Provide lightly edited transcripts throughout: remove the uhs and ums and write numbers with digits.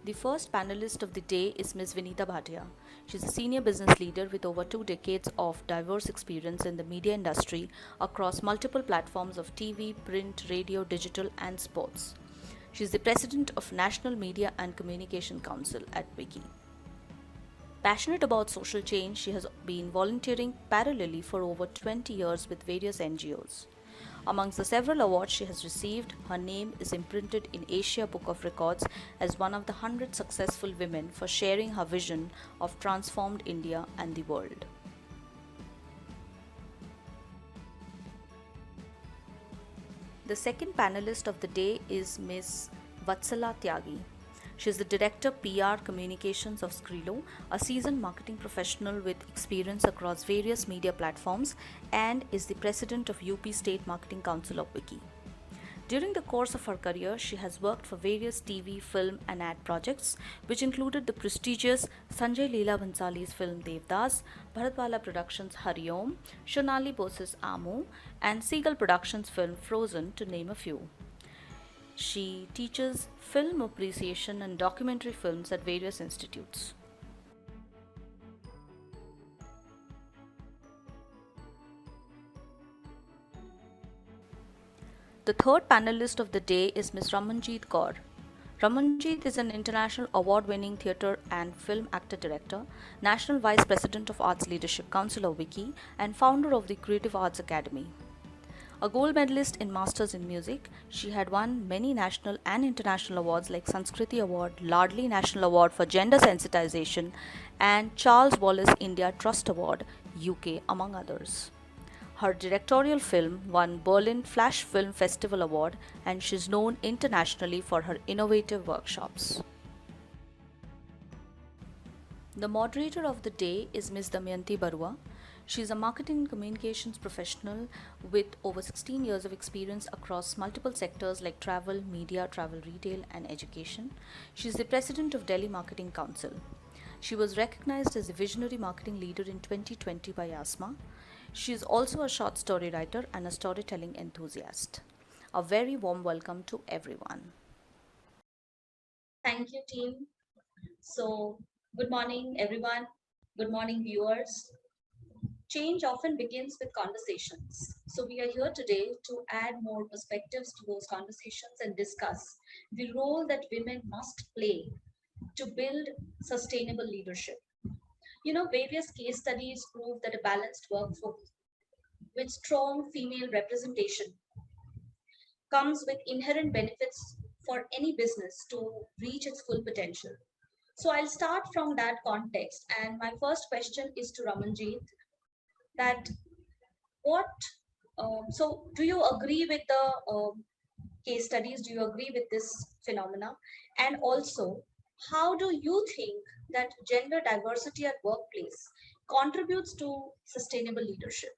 The first panelist of the day is Ms. Vinita Bhatia. She's a senior business leader with over 2 decades of diverse experience in the media industry across multiple platforms of TV, print, radio, digital, and sports. She's the president of National Media and Communication Council at Wiki. Passionate about social change, she has been volunteering parallelly for over 20 years with various NGOs. Amongst the several awards she has received, her name is imprinted in Asia Book of Records as one of the 100 successful women for sharing her vision of transformed India and the world. The second panelist of the day is Ms. Vatsala Tyagi. She is the Director PR Communications of Skrilo, a seasoned marketing professional with experience across various media platforms, and is the President of UP State Marketing Council of Wiki. During the course of her career, she has worked for various TV, film, and ad projects, which included the prestigious Sanjay Leela Bhansali's film Devdas, Bharatwala Productions' Hari Om, Shonali Bose's Amu, and Seagull Productions' film Frozen, to name a few. She teaches film appreciation and documentary films at various institutes. The third panelist of the day is Ms. Ramanjit Kaur. Ramanjit is an international award-winning theatre and film actor-director, National Vice President of Arts Leadership Council of Wiki, and founder of the Creative Arts Academy. A gold medalist in Masters in Music, she had won many national and international awards like Sanskriti Award, Lardli National Award for Gender Sensitization, and Charles Wallace India Trust Award, UK, among others. Her directorial film won Berlin Flash Film Festival Award, and she is known internationally for her innovative workshops. The moderator of the day is Ms. Damayanti Barua. She is a marketing and communications professional with over 16 years of experience across multiple sectors like travel, media, travel retail, and education. She is the president of Delhi Marketing Council. She was recognized as a visionary marketing leader in 2020 by ASMA. She is also a short story writer and a storytelling enthusiast. A very warm welcome to everyone. Thank you, team. So, good morning, everyone. Good morning, viewers. Change often begins with conversations. So, we are here today to add more perspectives to those conversations and discuss the role that women must play to build sustainable leadership. Various case studies prove that a balanced workforce with strong female representation comes with inherent benefits for any business to reach its full potential. So I'll start from that context. And my first question is to Ramanjit that what, so do you agree with the case studies? Do you agree with this phenomena? And also, how do you think that gender diversity at workplace contributes to sustainable leadership?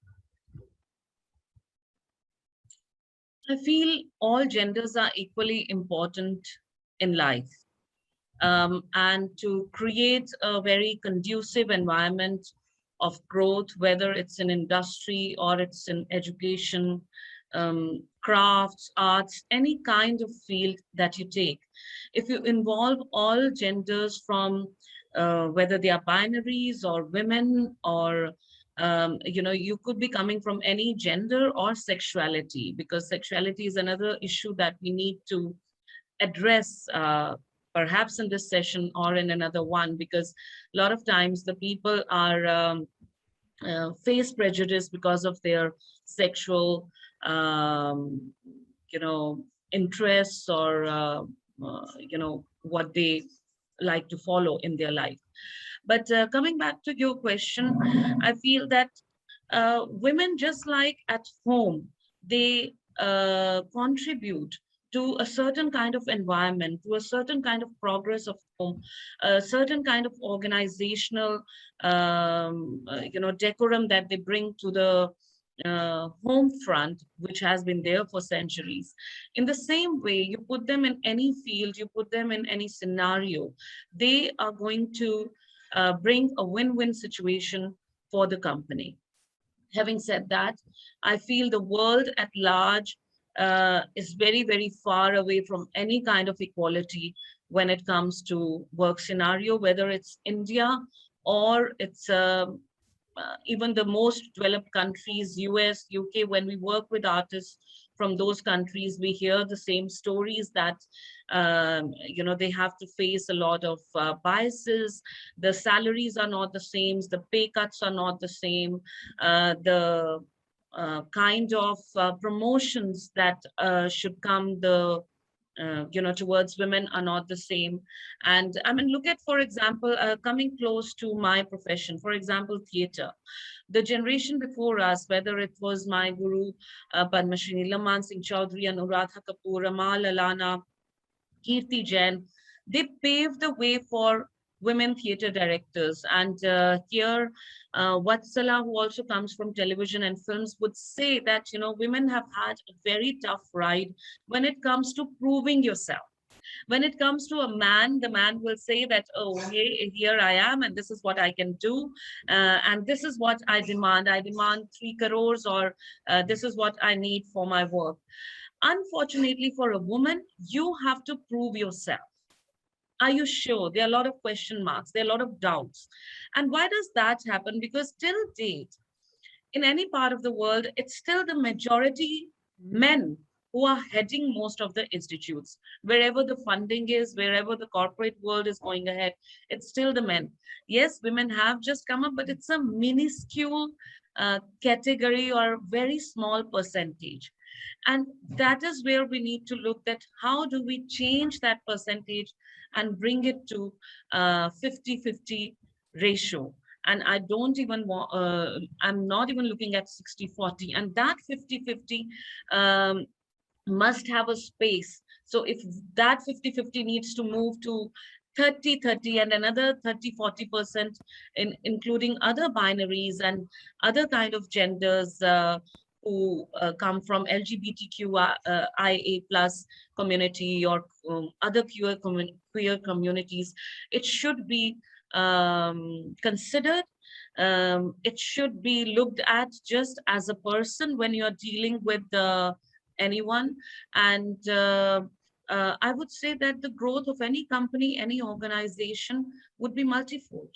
I feel all genders are equally important in life. And to create a very conducive environment of growth, whether it's in industry or it's in education, crafts, arts, any kind of field that you take. If you involve all genders from whether they are binaries or women or you could be coming from any gender or sexuality, because sexuality is another issue that we need to address perhaps in this session or in another one, because a lot of times the people are face prejudice because of their sexual interests or what they like to follow in their life. But coming back to your question, I feel that women, just like at home, they contribute to a certain kind of environment, to a certain kind of progress of home, a certain kind of organizational, decorum that they bring to the home front, which has been there for centuries. In the same way, you put them in any field, you put them in any scenario, they are going to bring a win-win situation for the company. Having said that, I feel the world at large is very, very far away from any kind of equality when it comes to work scenario, whether it's India or it's even the most developed countries, US, UK. When we work with artists from those countries, we hear the same stories that they have to face a lot of biases. The salaries are not the same, the pay cuts are not the same, the kind of promotions that should come towards women are not the same. And I mean, look at, for example, coming close to my profession, for example, theater. The generation before us, whether it was my guru, Padma Shri Laman Singh Chaudhary, Anuradha Kapoor, Ramal Alana, Kirti Jain, they paved the way for women theatre directors. And here, Vatsala, who also comes from television and films, would say that, women have had a very tough ride when it comes to proving yourself. When it comes to a man, the man will say that, oh, hey, here I am, and this is what I can do. And this is what I demand. I demand 3 crores, or this is what I need for my work. Unfortunately, for a woman, you have to prove yourself. Are you sure? There are a lot of question marks. There are a lot of doubts. And why does that happen? Because till date, in any part of the world, it's still the majority men who are heading most of the institutes. Wherever the funding is, wherever the corporate world is going ahead, it's still the men. Yes, women have just come up, but it's a minuscule category or very small percentage. And that is where we need to look at how do we change that percentage and bring it to 50-50 ratio. And I don't even want, I'm not even looking at 60-40, and that 50-50 must have a space. So if that 50-50 needs to move to 30-30 and another 30-40% including other binaries and other kind of genders who come from LGBTQIA plus community or other queer communities, it should be considered. It should be looked at just as a person when you're dealing with anyone. And I would say that the growth of any company, any organization would be multifold.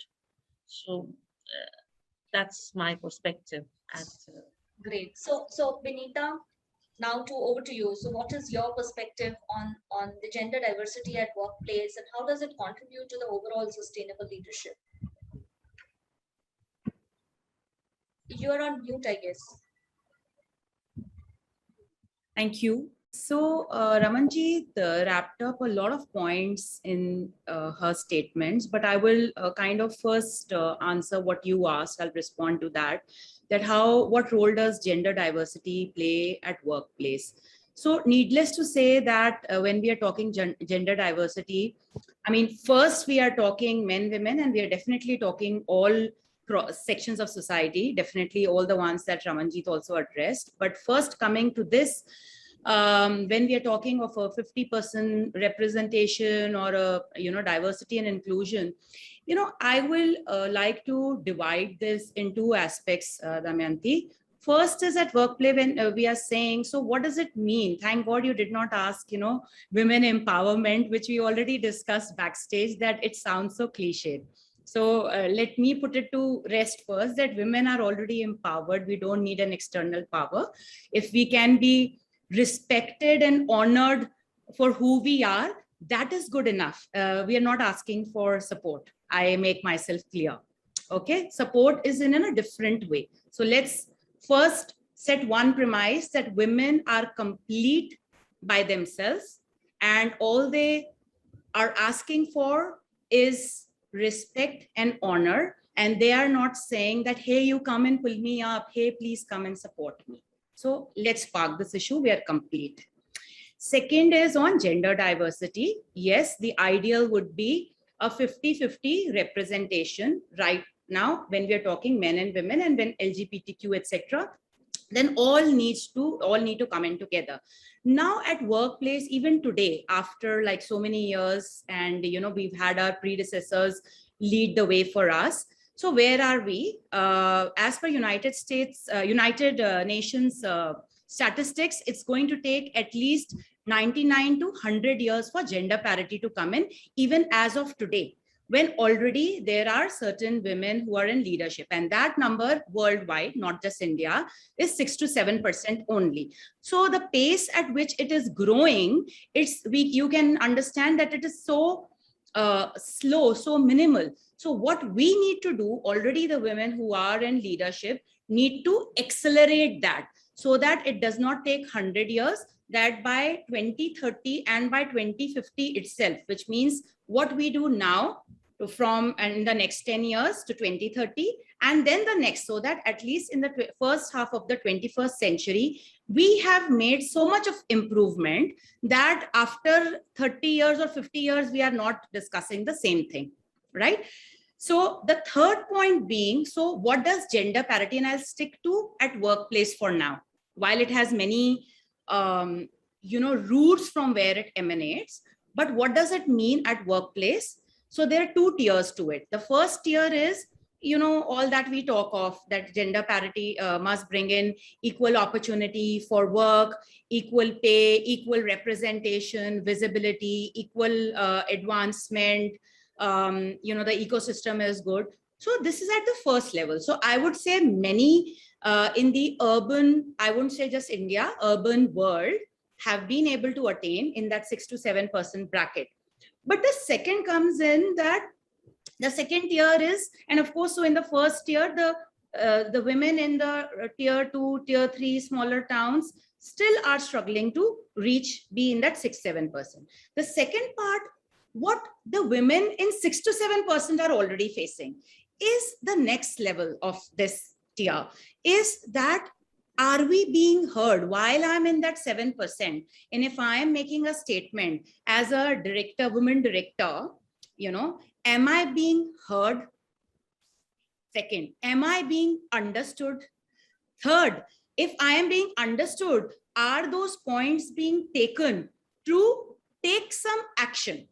So that's my perspective. At, Great. So Vinita, now over to you. So what is your perspective on the gender diversity at workplace, and how does it contribute to the overall sustainable leadership? You're on mute, I guess. Thank you. So Ramanjit wrapped up a lot of points in her statements, but I will kind of first answer what you asked. I'll respond to that what role does gender diversity play at workplace? So needless to say that when we are talking gender diversity, I mean, first we are talking men, women, and we are definitely talking all sections of society, definitely all the ones that Ramanjit also addressed. But first coming to this, when we are talking of a 50% representation or a diversity and inclusion, I will like to divide this in 2 aspects, Damayanti. First is at workplace when we are saying, so what does it mean? Thank God you did not ask, women empowerment, which we already discussed backstage, that it sounds so cliched. So let me put it to rest first, that women are already empowered. We don't need an external power. If we can be respected and honored for who we are, that is good enough. We are not asking for support. I make myself clear. Okay, support is in a different way. So let's first set one premise that women are complete by themselves, and all they are asking for is respect and honor. And they are not saying that, hey, you come and pull me up. Hey, please come and support me. So let's park this issue. We are complete. Second is on gender diversity. Yes, the ideal would be a 50-50 representation right now when we are talking men and women, and when LGBTQ, etc., then all need to come in together. Now at workplace, even today, after like so many years, and we've had our predecessors lead the way for us. So where are we? As per United Nations statistics, it's going to take at least 99 to 100 years for gender parity to come in, even as of today, when already there are certain women who are in leadership. And that number worldwide, not just India, is 6 to 7% only. So the pace at which it is growing, you can understand that it is so slow, so minimal. So what we need to do, already the women who are in leadership need to accelerate that, so that it does not take 100 years, that by 2030 and by 2050 itself, which means what we do now from and in the next 10 years to 2030, and then the next, so that at least in the first half of the 21st century, we have made so much of improvement that after 30 years or 50 years, we are not discussing the same thing, right? So the third point being, so what does gender parity, and I'll stick to at workplace for now, while it has many roots from where it emanates, but what does it mean at workplace? So there are two tiers to it. The first tier is, all that we talk of, that gender parity must bring in equal opportunity for work, equal pay, equal representation, visibility, equal advancement, the ecosystem is good. So this is at the first level. So I would say many in the urban, I wouldn't say just India, urban world have been able to attain in that 6 to 7% bracket. But the second comes in that the second tier is, and of course, so in the first tier, the women in the tier 2, tier 3 smaller towns still are struggling to be in that 6-7%. The second part, what the women in 6 to 7% are already facing is the next level of this tier, is that are we being heard while I'm in that 7%? And if I am making a statement as a director, woman director, am I being heard? Second, am I being understood? Third, if I am being understood, are those points being taken to take some action,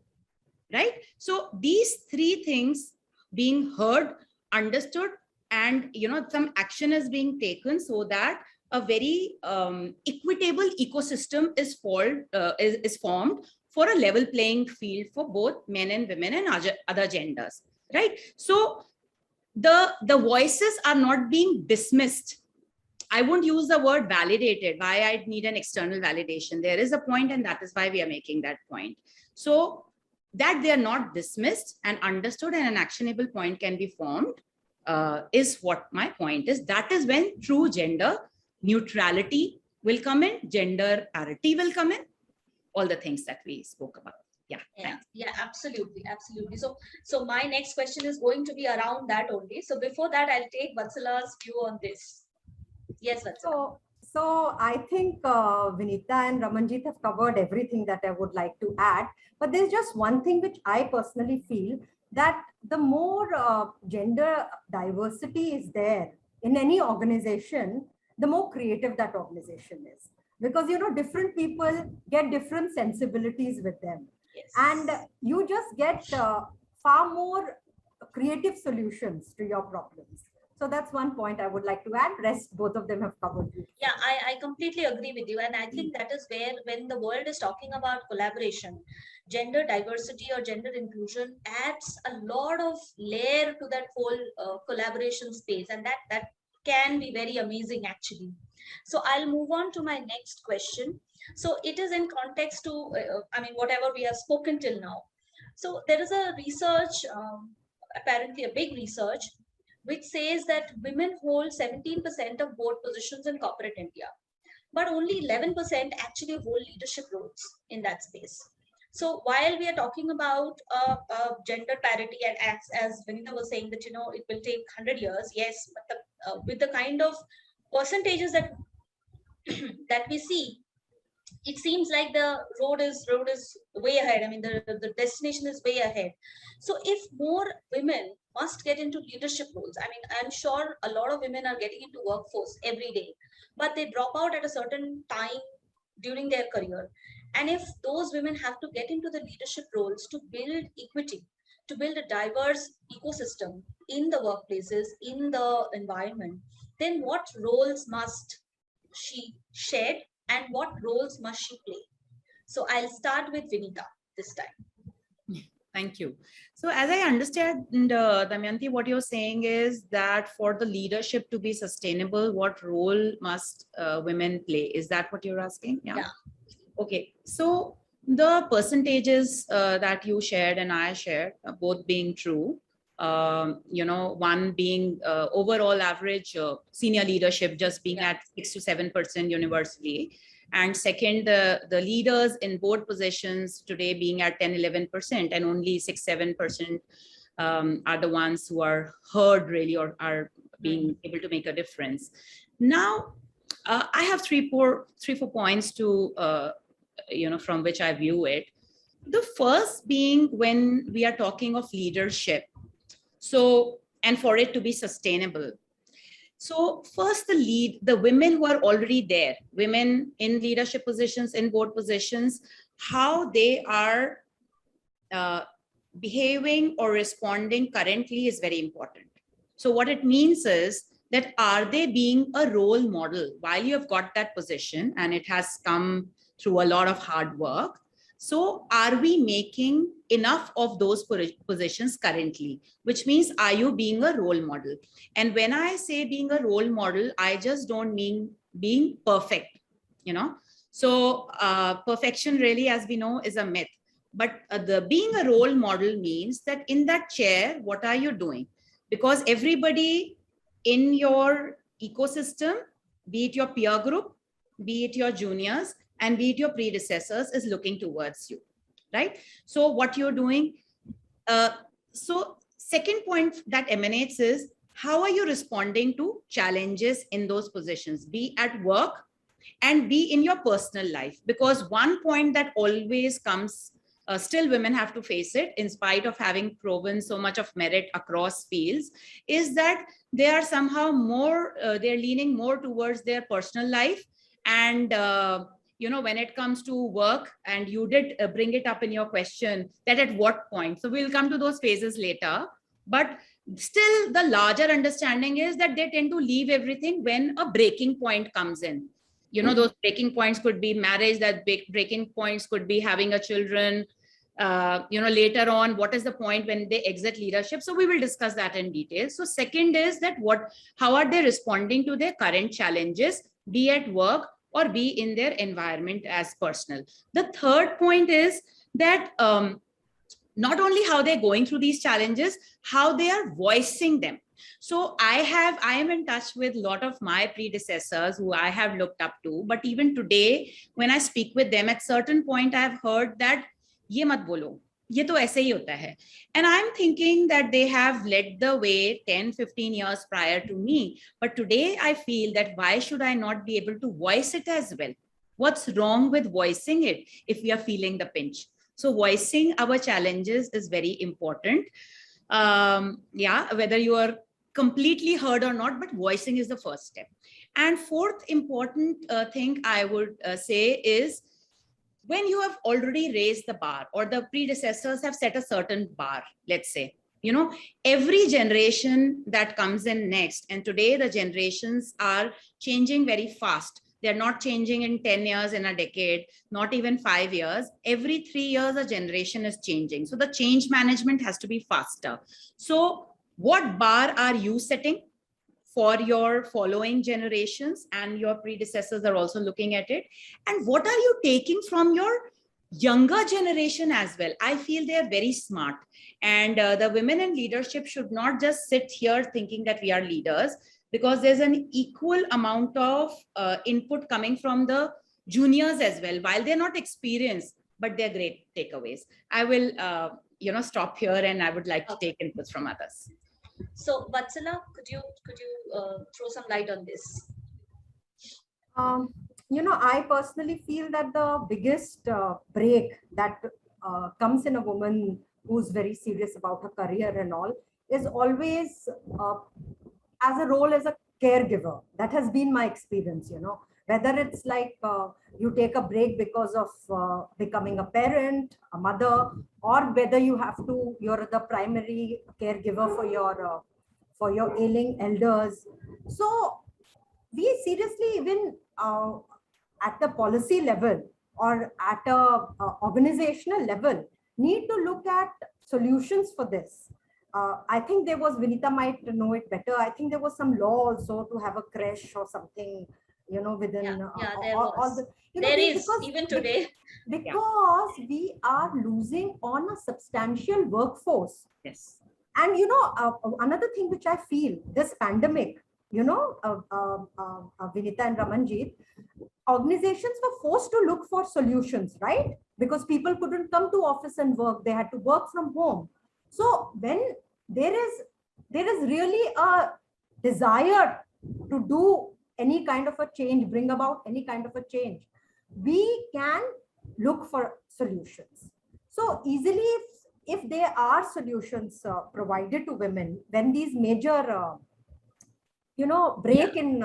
right? So these three things, being heard, understood, and some action is being taken, so that a very equitable ecosystem is formed for a level playing field for both men and women and other genders, right? So the voices are not being dismissed. I won't use the word validated, why I need an external validation. There is a point, and that is why we are making that point. So that they are not dismissed and understood, and an actionable point can be formed, is what my point is. That is when true gender neutrality will come in, gender parity will come in, all the things that we spoke about. Yeah, absolutely. So my next question is going to be around that only. So before that, I'll take Vatsala's view on this. Yes, Vatsala. So I think Vinita and Ramanjit have covered everything that I would like to add, but there's just one thing which I personally feel, that the more gender diversity is there in any organization, the more creative that organization is. Because, different people get different sensibilities with them. Yes. And you just get far more creative solutions to your problems. So that's one point I would like to add. Rest, both of them have covered it. Yeah, I completely agree with you. And I think that is where, when the world is talking about collaboration, gender diversity or gender inclusion adds a lot of layer to that whole collaboration space. And that can be very amazing, actually. So I'll move on to my next question. So it is in context to, whatever we have spoken till now. So there is a research, apparently a big research, which says that women hold 17% of board positions in corporate India, but only 11% actually hold leadership roles in that space. So while we are talking about gender parity, and as Vinita was saying that, it will take 100 years, yes, but with the kind of percentages that that we see, it seems like the road is way ahead. The destination is way ahead. So if more women must get into leadership roles, I'm sure a lot of women are getting into workforce every day, but they drop out at a certain time during their career. And if those women have to get into the leadership roles to build equity, to build a diverse ecosystem in the workplaces, in the environment, then what roles she shared, and what roles must she play? So I'll start with Vinita this time. Thank you. So as I understand, Damayanti, what you're saying is that for the leadership to be sustainable, what role must women play? Is that what you're asking? Yeah. Okay. So the percentages that you shared and I shared, both being true, one being overall average senior leadership just being at 6 to 7% universally. And second, the leaders in board positions today being at 10-11%, and only 6-7% are the ones who are heard really or are being able to make a difference. Now, I have three, four points to from which I view it. The first being when we are talking of leadership, so and for it to be sustainable. So first, the women who are already there, women in leadership positions, in board positions, how they are behaving or responding currently is very important. So what it means is that are they being a role model while you have got that position and it has come through a lot of hard work? So are we making enough of those positions currently, which means are you being a role model? And when I say being a role model, I just don't mean being perfect, So perfection really, as we know, is a myth. But the being a role model means that in that chair, what are you doing? Because everybody in your ecosystem, be it your peer group, be it your juniors, and be it your predecessors, is looking towards you, right? So what you're doing. So second point that emanates is how are you responding to challenges in those positions, be at work and be in your personal life? Because one point that always comes, still women have to face it in spite of having proven so much of merit across fields, is that they are somehow more, they're leaning more towards their personal life. And when it comes to work, and you did bring it up in your question, that at what point, so we'll come to those phases later, but still the larger understanding is that they tend to leave everything when a breaking point comes in. Those breaking points could be marriage, that breaking points could be having a children, later on, what is the point when they exit leadership? So we will discuss that in detail. So second is that how are they responding to their current challenges, be at work or be in their environment as personal. The third point is that not only how they're going through these challenges, how they are voicing them. So I am in touch with a lot of my predecessors who I have looked up to, but even today, when I speak with them, at certain point, I've heard that, ye mat bolo, ye to aise hi hota hai. And I'm thinking that they have led the way 10-15 years prior to me. But today I feel that why should I not be able to voice it as well? What's wrong with voicing it if we are feeling the pinch? So voicing our challenges is very important. Whether you are completely heard or not, but voicing is the first step. And fourth important thing I would say is, when you have already raised the bar, or the predecessors have set a certain bar, let's say, every generation that comes in next, and today the generations are changing very fast. They're not changing in 10 years, in a decade, not even 5 years. Every 3 years, a generation is changing. So the change management has to be faster. So what bar are you setting for your following generations? And your predecessors are also looking at it. And what are you taking from your younger generation as well? I feel they are very smart. And the women in leadership should not just sit here thinking that we are leaders, because there's an equal amount of input coming from the juniors as well, while they're not experienced, but they're great takeaways. I will, stop here, and I would like to take inputs from others. So Vatsala, could you throw some light on this? I personally feel that the biggest break that comes in a woman who's very serious about her career and all is always as a role as a caregiver. That has been my experience, whether it's like you take a break because of becoming a parent, a mother, or whether you're the primary caregiver for your ailing elders. So we seriously, even at the policy level or at a organizational level need to look at solutions for this. I think there was, Vinita might know it better, I think there was some law also to have a creche or something, you know, within there all was. the, you know, There is, because even today. because we are losing on a substantial workforce. Yes. And you know, another thing which I feel, this pandemic, you know, Vinita and Ramanjit, organizations were forced to look for solutions, right? Because people couldn't come to office and work; they had to work from home. So when there is really a desire to do any kind of a change, bring about any kind of a change, we can look for solutions. So easily, if there are solutions provided to women when these major break in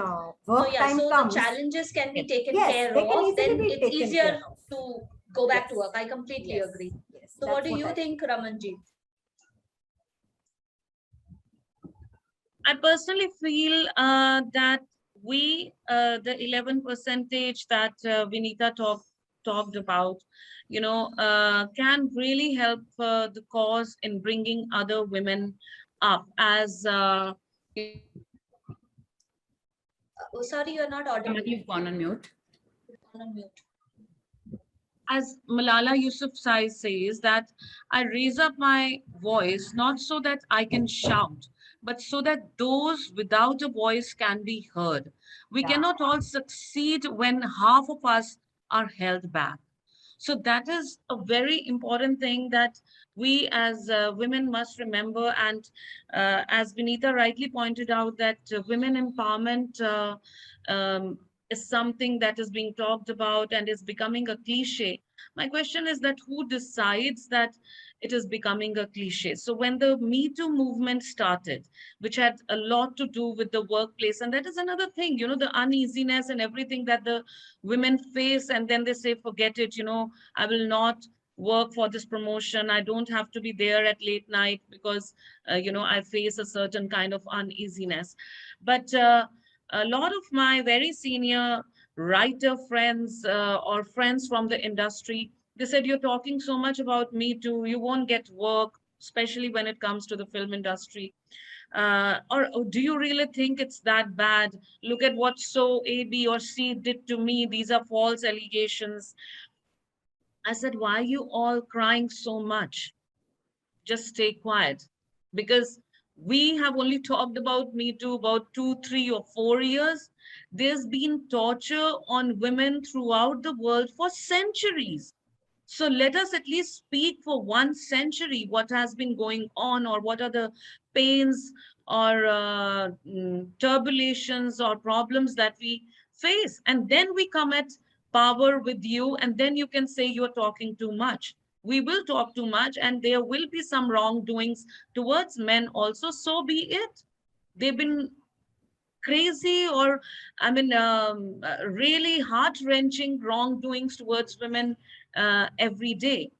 work time So comes, the challenges can be taken yes, care they can of, easily then be it's taken easier care of. to go back to Yes. work. I completely Yes. agree. Yes, So what that's do you I think, Ramanjit? I personally feel that we, the 11 percentage that Vinita talked about, can really help the cause in bringing other women up as Oh, sorry, you're not audible. You've gone on mute. On mute. as Malala Yousafzai says, that I raise up my voice not so that I can shout, but so that those without a voice can be heard. We Yeah. cannot all succeed when half of us are held back. So that is a very important thing that we as women must remember. And as Vinita rightly pointed out, that women empowerment is something that is being talked about and is becoming a cliche. My question is that who decides that it is becoming a cliche? So when the Me Too movement started, which had a lot to do with the workplace, and that is another thing, the uneasiness and everything that the women face, and then they say, forget it, I will not work for this promotion. I don't have to be there at late night because, I face a certain kind of uneasiness. But a lot of my very senior writer friends or friends from the industry, they said, you're talking so much about Me Too, you won't get work, especially when it comes to the film industry. Or do you really think it's that bad? Look at what so A, B, or C did to me. These are false allegations. I said, why are you all crying so much? Just stay quiet. Because we have only talked about Me Too about 2, 3, or 4 years. There's been torture on women throughout the world for centuries. So let us at least speak for 1 century what has been going on, or what are the pains or turbulations or problems that we face. And then we come at power with you, and then you can say you're talking too much. We will talk too much, and there will be some wrongdoings towards men also. So be it. They've been crazy, or really heart-wrenching wrongdoings towards women every day.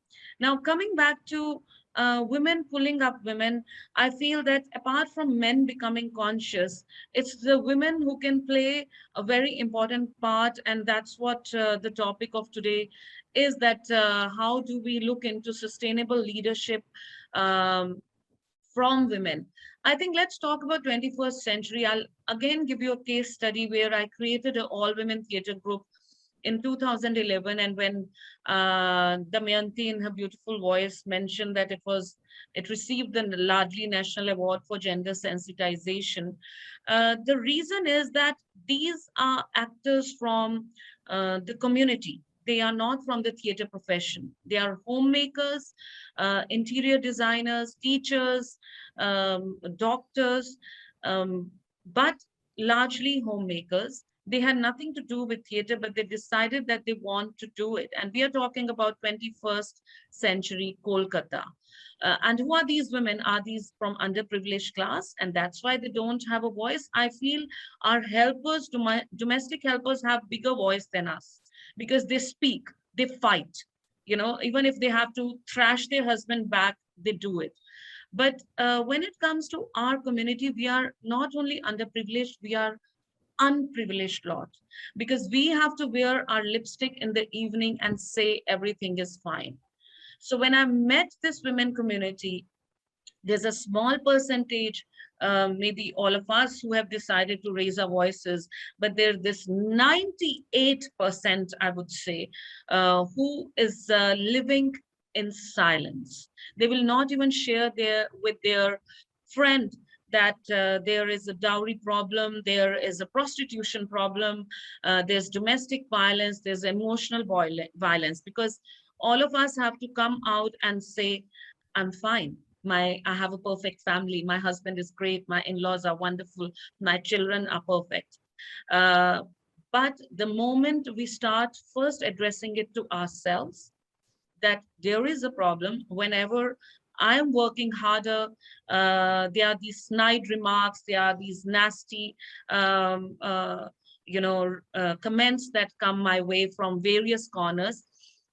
Now, coming back to women pulling up women, I feel that apart from men becoming conscious, it's the women who can play a very important part. And that's what the topic of today is, that how do we look into sustainable leadership from women. I think let's talk about 21st century. I'll again give you a case study where I created an all-women theater group in 2011. And when Damayanti in her beautiful voice mentioned that it received the Ladli National Award for Gender Sensitization, the reason is that these are actors from the community. They are not from the theater profession. They are homemakers, interior designers, teachers, doctors, but largely homemakers. They had nothing to do with theater, but they decided that they want to do it. And we are talking about 21st century Kolkata. And who are these women? Are these from underprivileged class? And that's why they don't have a voice. I feel our helpers, domestic helpers, have bigger voice than us, because they speak, they fight. Even if they have to thrash their husband back, they do it. But when it comes to our community, we are not only underprivileged, we are unprivileged lot, because we have to wear our lipstick in the evening and say everything is fine. So when I met this women community, there's a small percentage, maybe all of us, who have decided to raise our voices, but there's this 98%, I would say, who is living in silence. They will not even share with their friend that there is a dowry problem, there is a prostitution problem, there's domestic violence, there's emotional violence, because all of us have to come out and say, I'm fine. I have a perfect family. My husband is great. My in-laws are wonderful. My children are perfect. Uh, but the moment we start first addressing it to ourselves, that there is a problem, whenever I'm working harder, there are these snide remarks, there are these nasty, comments that come my way from various corners,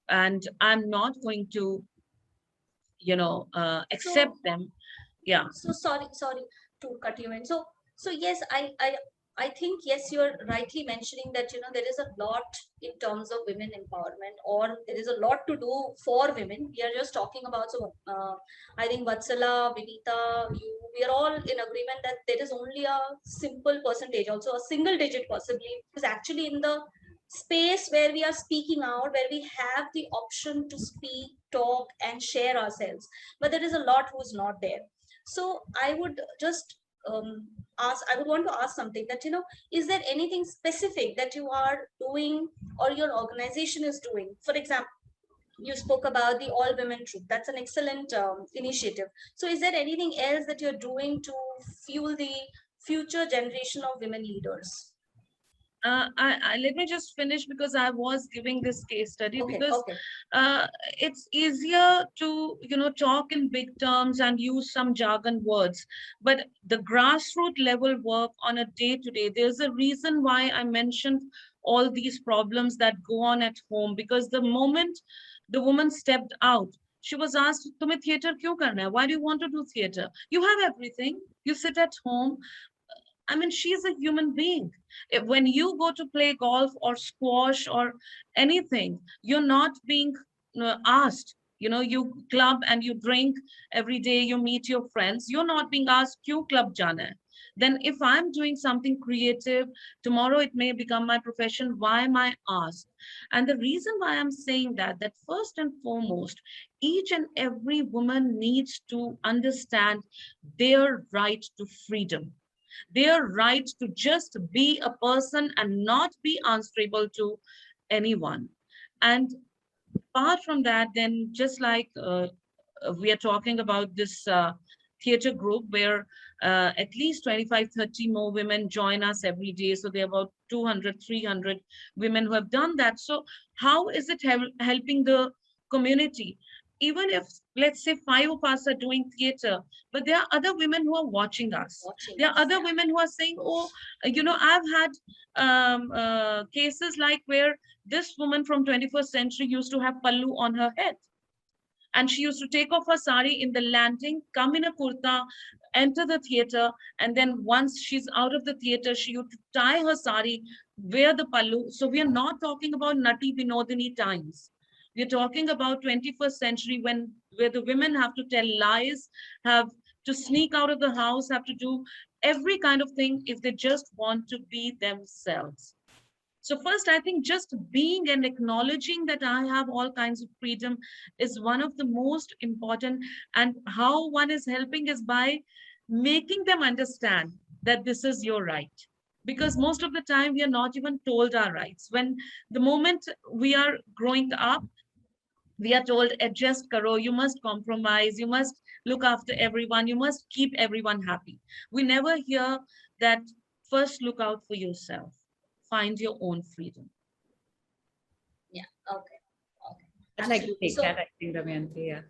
and I'm not going to accept So, them. Yeah. so sorry to cut you in. So yes, I think, yes, you're rightly mentioning that, there is a lot in terms of women empowerment, or there is a lot to do for women. We are just talking about, so I think Vatsala, Vinita, we are all in agreement that there is only a simple percentage, also a single digit possibly, is actually in the space where we are speaking out, where we have the option to speak, talk, and share ourselves. But there is a lot who's not there. So I would just I would want to ask something, that, is there anything specific that you are doing or your organization is doing? For example, you spoke about the all women troop. That's an excellent initiative. So is there anything else that you're doing to fuel the future generation of women leaders? Let me just finish, because I was giving this case study, Okay, because okay. it's easier to talk in big terms and use some jargon words, but the grassroots level work on a day to day, there's a reason why I mentioned all these problems that go on at home, because the moment the woman stepped out, she was asked, "Tumhe theater kyun karna hai? Why do you want to do theater? You have everything. You sit at home." I mean, she's a human being. When you go to play golf or squash or anything, you're not being asked. You club and you drink every day, you meet your friends. You're not being asked, "Kyun club jana hai?" Then if I'm doing something creative, tomorrow it may become my profession, why am I asked? And the reason why I'm saying that first and foremost, each and every woman needs to understand their right to freedom, their right to just be a person and not be answerable to anyone. And apart from that, then just like we are talking about this theater group, where at least 25, 30 more women join us every day. So there are about 200, 300 women who have done that. So how is it helping the community? Even if, let's say, 5 of us are doing theater, but there are other women who are watching us. Watching There are us, other yeah. women who are saying, "Oh, I've had cases like where this woman from 21st century used to have pallu on her head, and she used to take off her sari in the landing, come in a kurta, enter the theater, and then once she's out of the theater, she used to tie her sari, wear the pallu." So we are not talking about Nati Vinodini times. We are talking about 21st century, where the women have to tell lies, have to sneak out of the house, have to do every kind of thing if they just want to be themselves. So first, I think just being and acknowledging that I have all kinds of freedom is one of the most important. And how one is helping is by making them understand that this is your right. Because most of the time we are not even told our rights. When the moment we are growing up, we are told, "Adjust karo, you must compromise, you must look after everyone, you must keep everyone happy." We never hear that first look out for yourself, find your own freedom. Yeah. Okay. Okay. I'd like to Absolutely. take that, So I think, Damayanti. Yeah.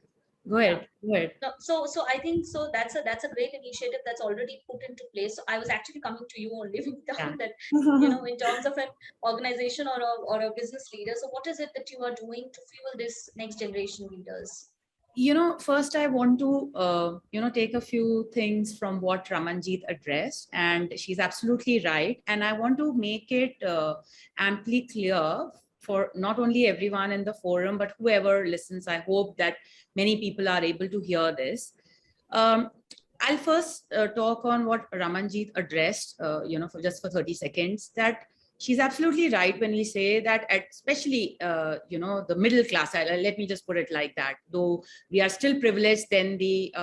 Go yeah. ahead. Go ahead. No, so I think so that's a great initiative that's already put into place. So I was actually coming to you only with Yeah. that, in terms of an organization or a business leader. So what is it that you are doing to fuel this next generation leaders? First I want to, take a few things from what Ramanjit addressed, and she's absolutely right. And I want to make it amply clear for not only everyone in the forum, but whoever listens. I hope that many people are able to hear this. I'll first talk on what Ramanjit addressed, for just for 30 seconds, that she's absolutely right when we say that, especially, the middle class, let me just put it like that, though we are still privileged than the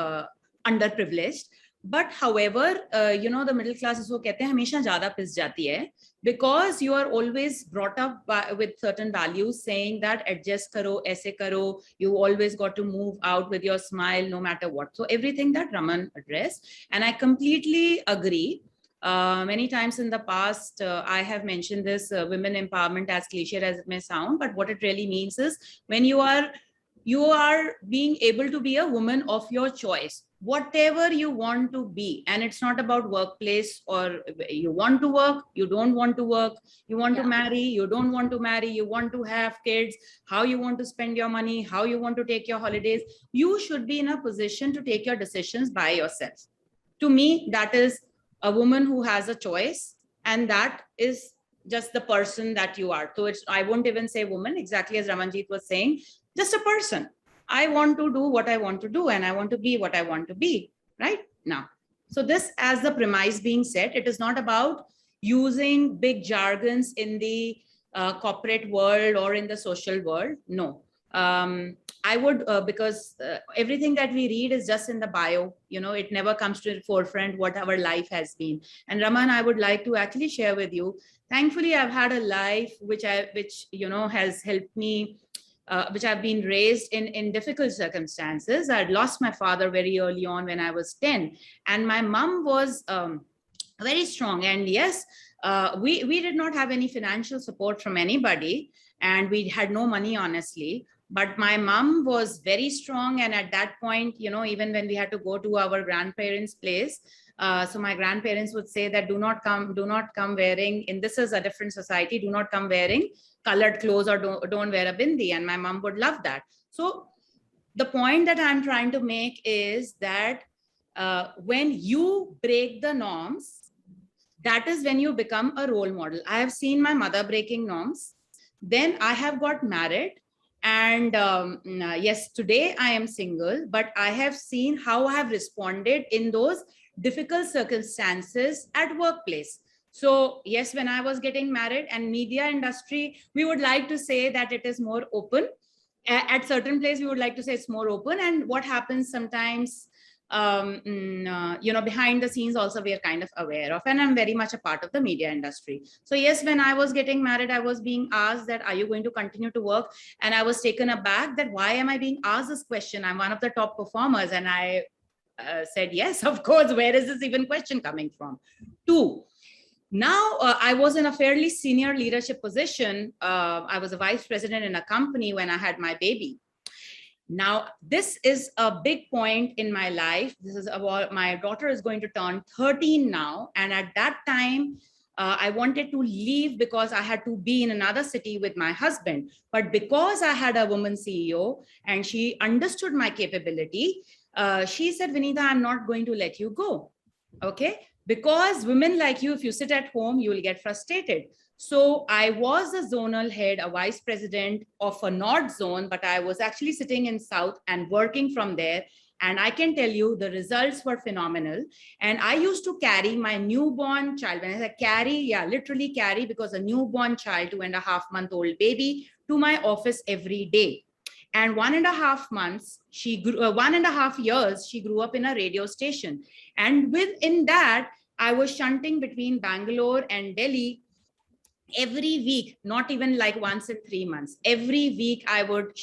underprivileged. But however, the middle class is वो कहते हैं हमेशा ज़्यादा पिस जाती है, because you are always brought up with certain values saying that adjust karo, aise karo, you always got to move out with your smile no matter what. So everything that Raman addressed, and I completely agree. Many times in the past, I have mentioned this women empowerment, as cliche as it may sound, but what it really means is when you are being able to be a woman of your choice, whatever you want to be. And it's not about workplace, or you want to work, you don't want to work, you want to marry, you don't want to marry, you want to have kids, how you want to spend your money, how you want to take your holidays. You should be in a position to take your decisions by yourself. To me, that is a woman who has a choice, and that is just the person that you are. So I won't even say woman, exactly as Ramanjit was saying, just a person. I want to do what I want to do, and I want to be what I want to be right now. So this, as the premise being set, it is not about using big jargons in the corporate world or in the social world. No. I would, because everything that we read is just in the bio, it never comes to the forefront what our life has been. And Raman, I would like to actually share with you, thankfully, I've had a life which has helped me, which I've been raised in difficult circumstances. I'd lost my father very early on when I was 10, and my mom was very strong. And yes, we did not have any financial support from anybody, and we had no money, honestly. But my mom was very strong. And at that point, even when we had to go to our grandparents' place, so my grandparents would say that do not come wearing, and this is a different society, do not come wearing colored clothes, or don't wear a bindi. And my mom would love that. So the point that I'm trying to make is that when you break the norms, that is when you become a role model. I have seen my mother breaking norms. Then I have got married. And yes, today I am single, but I have seen how I have responded in those difficult circumstances at workplace. So yes, when I was getting married, and media industry, we would like to say that it is more open. At certain place, we would like to say it's more open. And what happens sometimes, behind the scenes also we are kind of aware of, and I'm very much a part of the media industry. So yes, when I was getting married, I was being asked that, are you going to continue to work? And I was taken aback that why am I being asked this question? I'm one of the top performers. And I said, yes, of course, where is this even question coming from? Two, now I was in a fairly senior leadership position. I was a vice president in a company when I had my baby. Now, this is a big point in my life. This is about, my daughter is going to turn 13 now. And at that time, I wanted to leave because I had to be in another city with my husband. But because I had a woman CEO and she understood my capability, she said, Vinita, I'm not going to let you go. Okay? Because women like you, if you sit at home, you will get frustrated. So I was a zonal head, a vice president of a North zone, but I was actually sitting in South and working from there. And I can tell you the results were phenomenal. And I used to carry my newborn child. When I say carry, yeah, literally carry, because a newborn child, 2.5-month-old baby, to my office every day. And 1.5 months, she grew, 1.5 years, she grew up in a radio station. And within that, I was shunting between Bangalore and Delhi every week, not even like once in 3 months. Every week I would,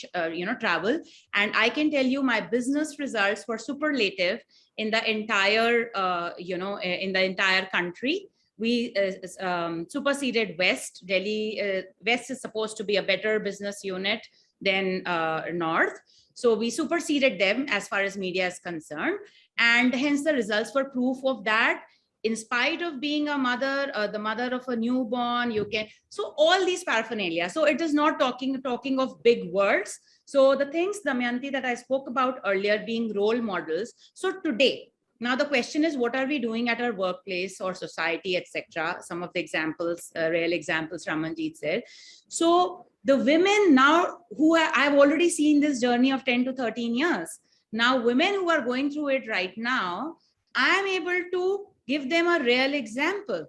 travel. And I can tell you my business results were superlative in the entire, in the entire country. We superseded West. Delhi, West is supposed to be a better business unit than North. So we superseded them as far as media is concerned. And hence the results were proof of that. in spite of being a mother, the mother of a newborn, you can, so all these paraphernalia. So it is not talking of big words. So the things, Damayanti, that I spoke about earlier being role models. So today, now the question is, what are we doing at our workplace or society, etc.? Some of the examples, real examples Ramanjit said. So the women now who I've already seen this journey of 10 to 13 years. Now women who are going through it right now, I am able to give them a real example,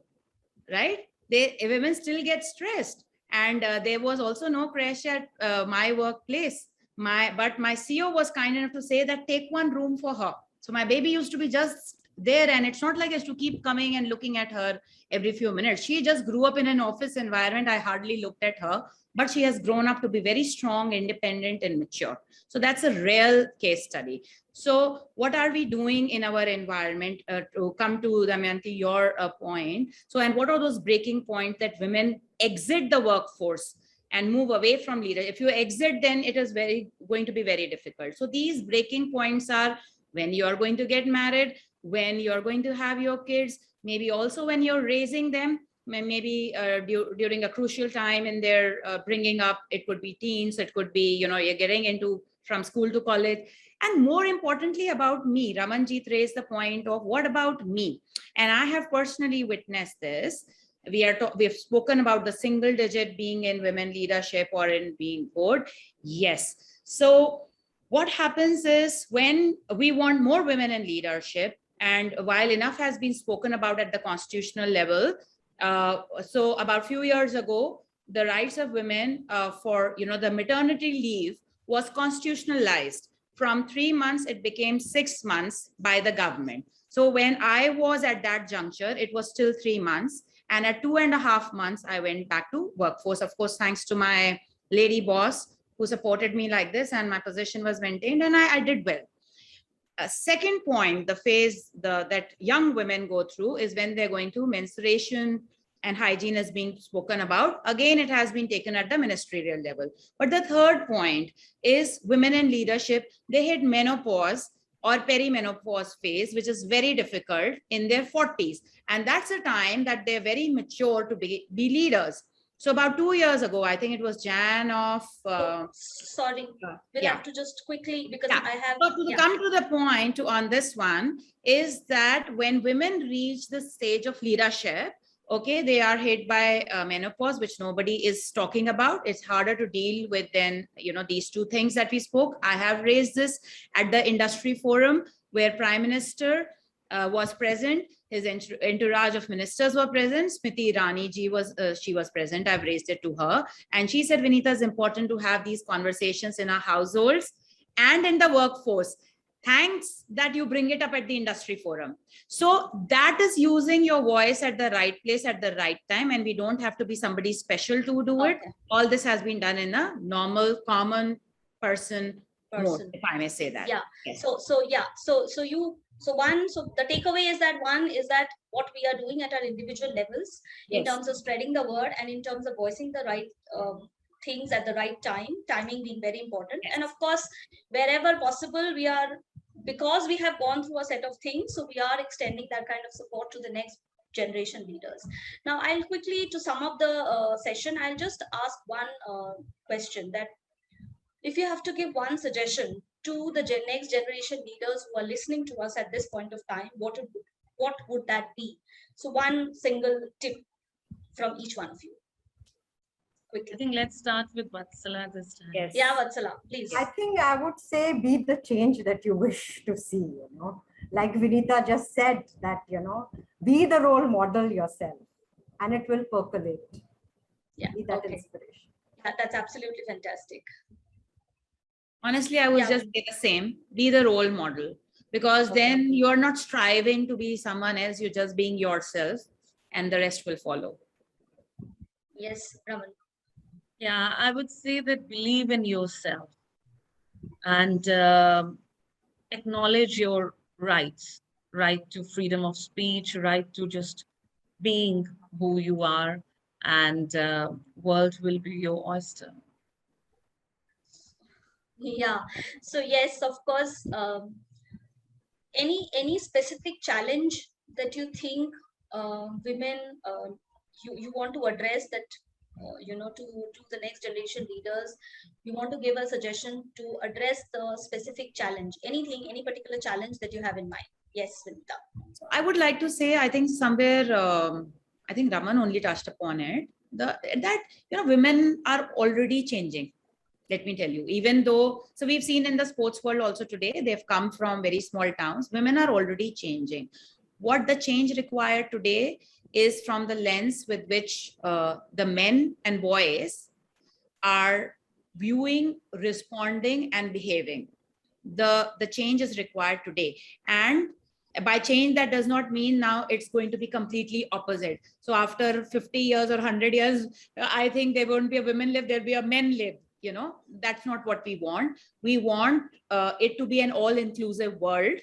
right? Women still get stressed. And there was also no crash at my workplace. But my CEO was kind enough to say that take one room for her. So my baby used to be just there, and it's not like I used to keep coming and looking at her every few minutes. She just grew up in an office environment. I hardly looked at her, but she has grown up to be very strong, independent, and mature. So that's a real case study. So what are we doing in our environment to come to, Damayanti, your point? So, and what are those breaking points that women exit the workforce and move away from leadership? If you exit, then it is going to be very difficult. So these breaking points are when you are going to get married, when you're going to have your kids, maybe also when you're raising them, maybe during a crucial time in their bringing up. It could be teens, it could be, you're getting into from school to college. And more importantly about me, Ramanjit raised the point of what about me? And I have personally witnessed this. We have spoken about the single digit being in women leadership or in being board. Yes. So what happens is when we want more women in leadership, and while enough has been spoken about at the constitutional level, so about a few years ago, the rights of women for the maternity leave was constitutionalized. From 3 months, it became 6 months by the government. So when I was at that juncture, it was still 3 months. And at 2.5 months, I went back to workforce, of course, thanks to my lady boss who supported me like this, and my position was maintained, and I did well. A second point, the phase that young women go through is when they're going through menstruation, and hygiene is being spoken about. Again, it has been taken at the ministerial level. But the third point is women in leadership, they hit menopause or perimenopause phase, which is very difficult in their 40s. And that's a time that they're very mature to be leaders. So about 2 years ago, I think it was Jan of... sorry, we'll have to just quickly, because I have... So to come to the point on this one is that when women reach the stage of leadership, okay, they are hit by menopause, which nobody is talking about. It's harder to deal with than, these two things that we spoke. I have raised this at the industry forum where Prime Minister was present. His entourage of ministers were present. Smriti Irani ji she was present. I've raised it to her. And she said, Vinita, it's important to have these conversations in our households and in the workforce. Thanks that you bring it up at the industry forum. So that is using your voice at the right place at the right time. And we don't have to be somebody special to do it. All this has been done in a normal, common person mode, if I may say that. Yeah. Yes. So the takeaway is that one is that what we are doing at our individual levels in terms of spreading the word and in terms of voicing the right things at the right time, timing being very important. And of course, wherever possible, because we have gone through a set of things, so we are extending that kind of support to the next generation leaders. Now, I'll quickly, to sum up the session, I'll just ask one question, that if you have to give one suggestion to the next generation leaders who are listening to us at this point of time, what would that be? So one single tip from each one of you. Quickly. I think let's start with Vatsala this time. Yes. Yeah, Vatsala, please. I think I would say be the change that you wish to see, like Vinita just said that, be the role model yourself and it will percolate. Yeah. Be that inspiration. That's absolutely fantastic. Honestly, I would just say the same, be the role model, because then you're not striving to be someone else, you're just being yourself and the rest will follow. Yes, Raman. Yeah, I would say that believe in yourself and acknowledge your rights, right to freedom of speech, right to just being who you are, and world will be your oyster. Yeah. So yes, of course, any specific challenge that you think women, you want to address that, to the next generation leaders, you want to give a suggestion to address the specific challenge, anything, any particular challenge that you have in mind? Yes, Vinita. So I would like to say, I think somewhere, I think Raman only touched upon it, that women are already changing. Let me tell you, even though, so we've seen in the sports world also today, they've come from very small towns. Women are already changing. What the change required today is from the lens with which the men and boys are viewing, responding, and behaving. The change is required today. And by change, that does not mean now it's going to be completely opposite. So after 50 years or 100 years, I think there won't be a women live, there'll be a men live. That's not what we want. We want it to be an all-inclusive world.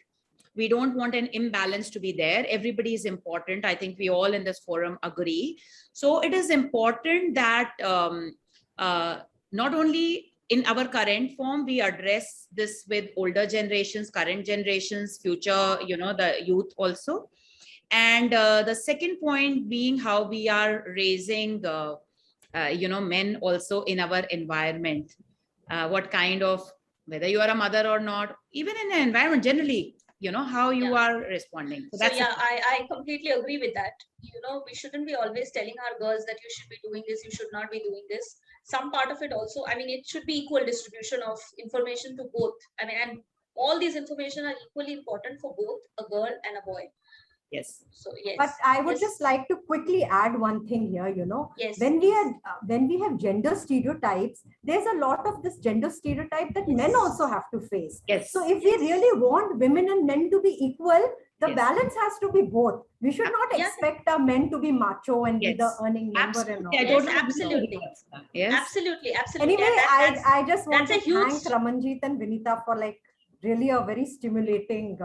We don't want an imbalance to be there. Everybody is important. I think we all in this forum agree. So it is important that not only in our current form, we address this with older generations, current generations, future, the youth also. And the second point being how we are raising, men also in our environment. What kind of, whether you are a mother or not, even in the environment generally, how you are responding. So yeah, I completely agree with that. We shouldn't be always telling our girls that you should be doing this, you should not be doing this. Some part of it also, it should be equal distribution of information to both. And all these information are equally important for both a girl and a boy. Yes. So yes. But I would just like to quickly add one thing here. Yes. When we have gender stereotypes, there's a lot of this gender stereotype that men also have to face. Yes. So if we really want women and men to be equal, the balance has to be both. We should not expect our men to be macho and be the earning member and all. Yes, absolutely. Yes. Absolutely. Anyway, I just want to thank Ramanjit and Vinita for really a very stimulating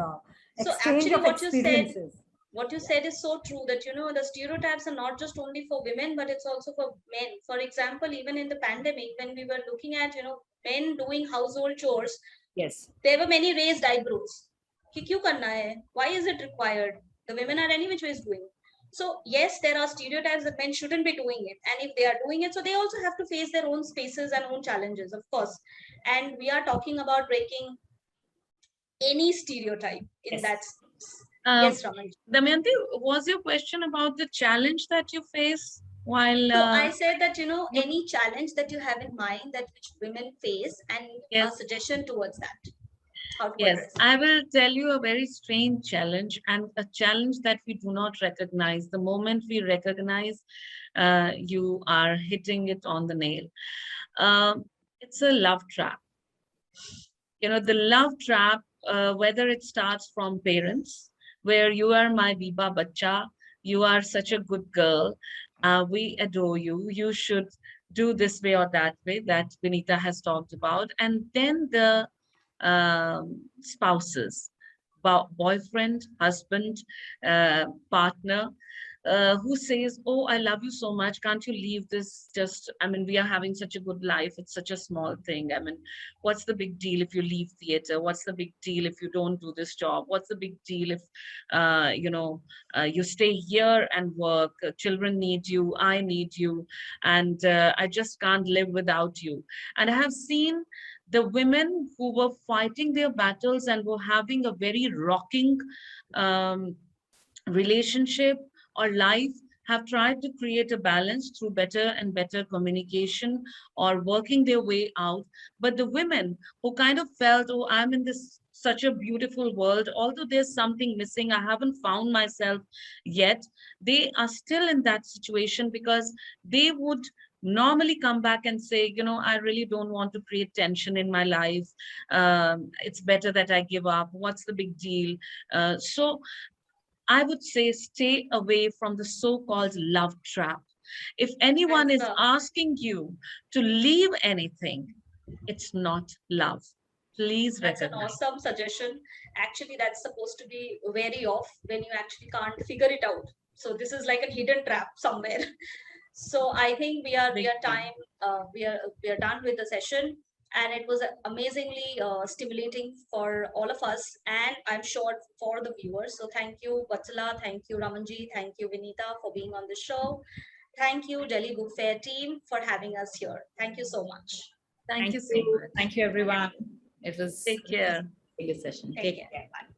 exchange of experiences. What you said is so true, that the stereotypes are not just only for women, but it's also for men. For example, even in the pandemic, when we were looking at men doing household chores, yes, there were many raised eyebrows. Kyun karna hai? Why is it required? The women are any which ways doing. So yes, there are stereotypes that men shouldn't be doing it, and if they are doing it, so they also have to face their own spaces and own challenges, of course. And we are talking about breaking any stereotype in that sense. Yes, Raman. Damayanti, was your question about the challenge that you face while? So I said that, any challenge that you have in mind that which women face, and a suggestion towards that. Yes, I will tell you a very strange challenge, and a challenge that we do not recognize. The moment we recognize, you are hitting it on the nail. It's a love trap. The love trap, whether it starts from parents, where you are my Biba Bacha, you are such a good girl, we adore you, you should do this way or that way, that Vinita has talked about. And then the spouses, boyfriend, husband, partner, who says, oh, I love you so much, can't you leave this? We are having such a good life, it's such a small thing. What's the big deal if you leave theater? What's the big deal if you don't do this job? What's the big deal if you stay here and work? Children need you, I need you, and I just can't live without you. And I have seen the women who were fighting their battles and were having a very rocking relationship or life have tried to create a balance through better and better communication or working their way out. But the women who kind of felt, oh, I'm in this such a beautiful world, although there's something missing, I haven't found myself yet, they are still in that situation because they would normally come back and say, I really don't want to create tension in my life. It's better that I give up. What's the big deal? So I would say stay away from the so-called love trap. If anyone is asking you to leave anything, it's not love. Please recognize. That's an awesome suggestion. Actually, that's supposed to be very off when you actually can't figure it out. So this is like a hidden trap somewhere. So I think we are done with the session. And it was amazingly stimulating for all of us, and I'm sure for the viewers. So thank you, Vatsala, thank you, Ramanjit, thank you, Vinita, for being on the show. Thank you, Delhi Book Fair team, for having us here. Thank you so much. Thank you so much. Thank you, everyone. It was Take care. a good session. Take Take care. care. Bye.